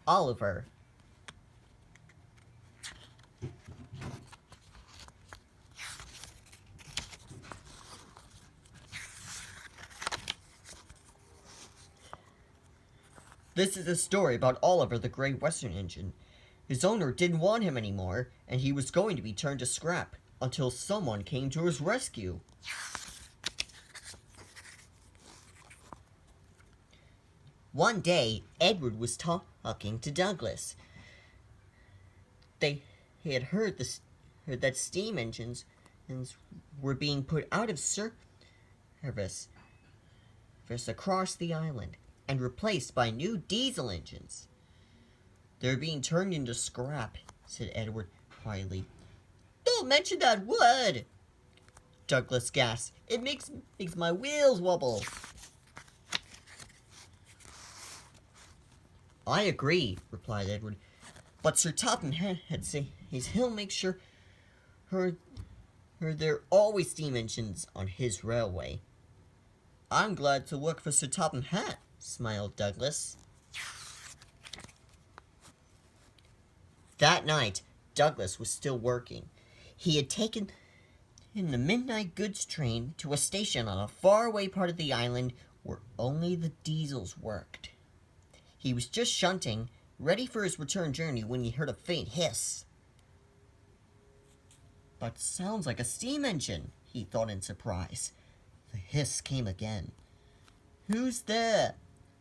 Oliver. This is a story about Oliver the Great Western Engine. His owner didn't want him anymore, and he was going to be turned to scrap until someone came to his rescue. One day, Edward was talking to Douglas. He had heard that steam engines were being put out of service across the island and replaced by new diesel engines. "They're being turned into scrap," said Edward quietly. "Don't mention that word," Douglas gasped. "It makes my wheels wobble." "I agree," replied Edward. "But Sir Topham Hatt says he'll make sure there are always steam engines on his railway." "I'm glad to work for Sir Topham Hatt," smiled Douglas. That night, Douglas was still working. He had taken the midnight goods train to a station on a faraway part of the island where only the diesels worked. He was just shunting, ready for his return journey, when he heard a faint hiss. "That sounds like a steam engine," he thought in surprise. The hiss came again. "Who's there?"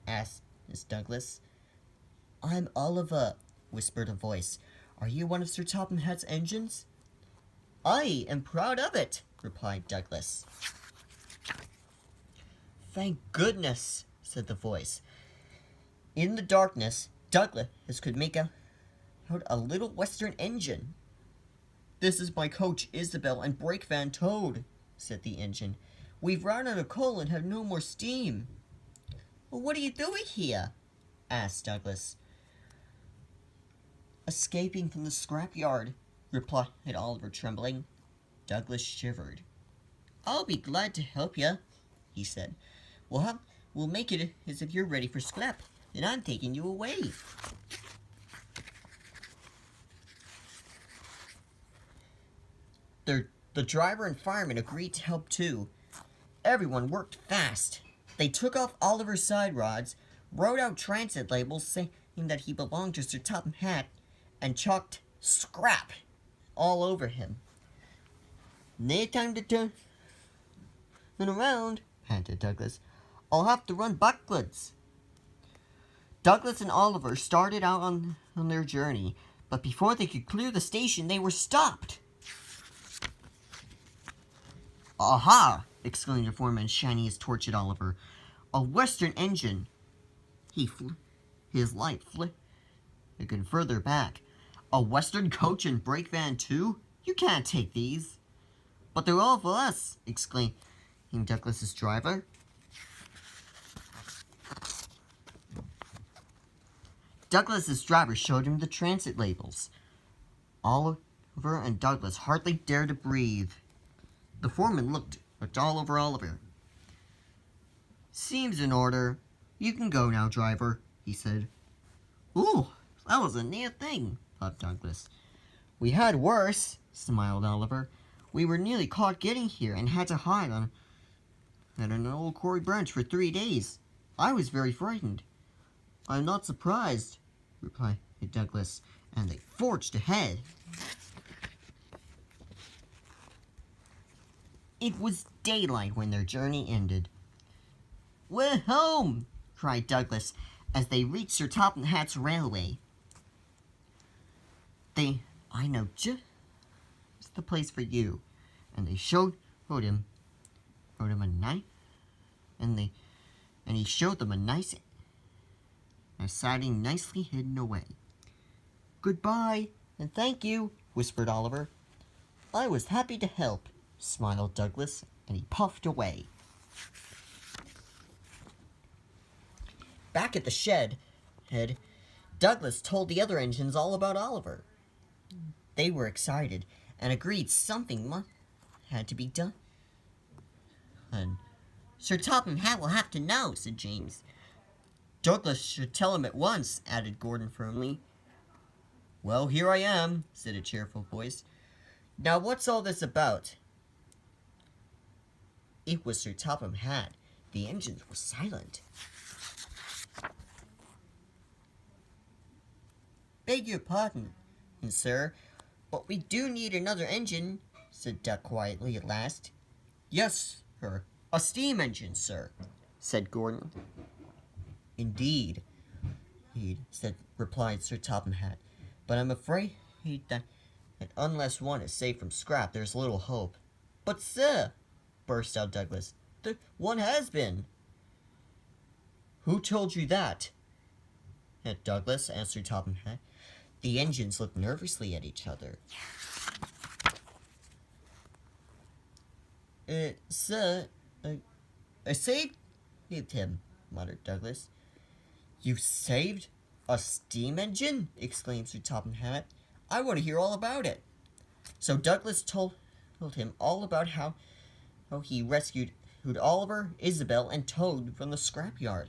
asked Miss Douglas. "I'm Oliver," whispered a voice. "Are you one of Sir Topham Hatt's engines?" "I am proud of it," replied Douglas. "Thank goodness," said the voice. In the darkness, Douglas could make out a little western engine. "This is my coach Isabel and brake van Toad," said the engine. "We've run out of coal and have no more steam." "Well, what are you doing here?" asked Douglas. "Escaping from the scrapyard," replied Oliver, trembling. Douglas shivered. "I'll be glad to help you," he said. We'll make it as if you're ready for scrap, and I'm taking you away." The driver and fireman agreed to help too. Everyone worked fast. They took off Oliver's side rods, wrote out transit labels saying that he belonged to Sir Topham Hatt, and chalked "scrap" all over him. "No time to turn around," panted Douglas. "I'll have to run backwards." Douglas and Oliver started out on their journey, but before they could clear the station, they were stopped. "Aha!" exclaimed the foreman, shining his torch at Oliver. "A western engine." His light flickered further back. "A western coach and brake van too? You can't take these." "But they're all for us," exclaimed Douglas's driver. Douglas's driver showed him the transit labels. Oliver and Douglas hardly dared to breathe. The foreman looked all over Oliver. "Seems in order. You can go now, driver," he said. "Ooh, that was a near thing," thought Douglas. "We had worse," smiled Oliver. "We were nearly caught getting here and had to hide on an old quarry branch for 3 days. I was very frightened." "I'm not surprised," replied Douglas, and they forged ahead. It was daylight when their journey ended. "We're home!" cried Douglas as they reached Sir Topham Hatt's railway. "I know just the place for you," and they showed him a nice, and he showed them a siding nicely hidden away. "Goodbye, and thank you," whispered Oliver. "I was happy to help," smiled Douglas, and he puffed away. Back at the shed, Douglas told the other engines all about Oliver. They were excited and agreed something had to be done. "Sir Topham Hatt will have to know," said James. Douglas should tell him at once, added Gordon firmly. Well, here I am, said a cheerful voice. Now what's all this about? It was Sir Topham Hatt. The engines were silent. Beg your pardon, sir, but we do need another engine, said Duck quietly at last. Yes, sir, a steam engine, sir, said Gordon. Indeed, replied Sir Topham Hatt, but I'm afraid that unless one is saved from scrap, there's little hope. But, sir, burst out Douglas, one has been. Who told you that? Douglas, answered Topham Hatt. The engines looked nervously at each other. Sir, I saved him, muttered Douglas. You saved a steam engine? Exclaimed Sir Topham Hatt. I want to hear all about it. So Douglas told him all about how he rescued Oliver, Isabel, and Toad from the scrapyard.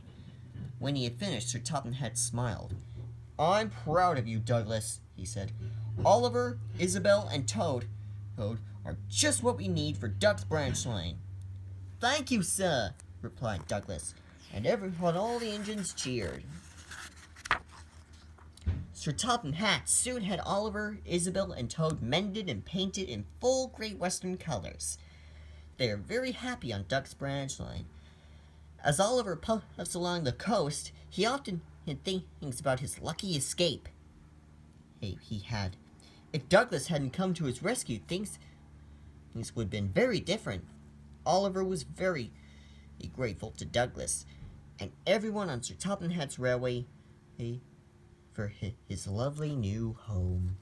When he had finished, Sir Topham Hatt smiled. I'm proud of you, Douglas, he said. Oliver, Isabel, and Toad are just what we need for Duck's Branch Line. Thank you, sir, replied Douglas, and all the engines cheered. Sir Topham Hatt soon had Oliver, Isabel, and Toad mended and painted in full Great Western colors. They are very happy on Duck's Branch Line. As Oliver puffs along the coast, he often thinks about his lucky escape he had. If Douglas hadn't come to his rescue, things would have been very different. Oliver was very grateful to Douglas, and everyone on Sir Topham Hatt's railway for his lovely new home.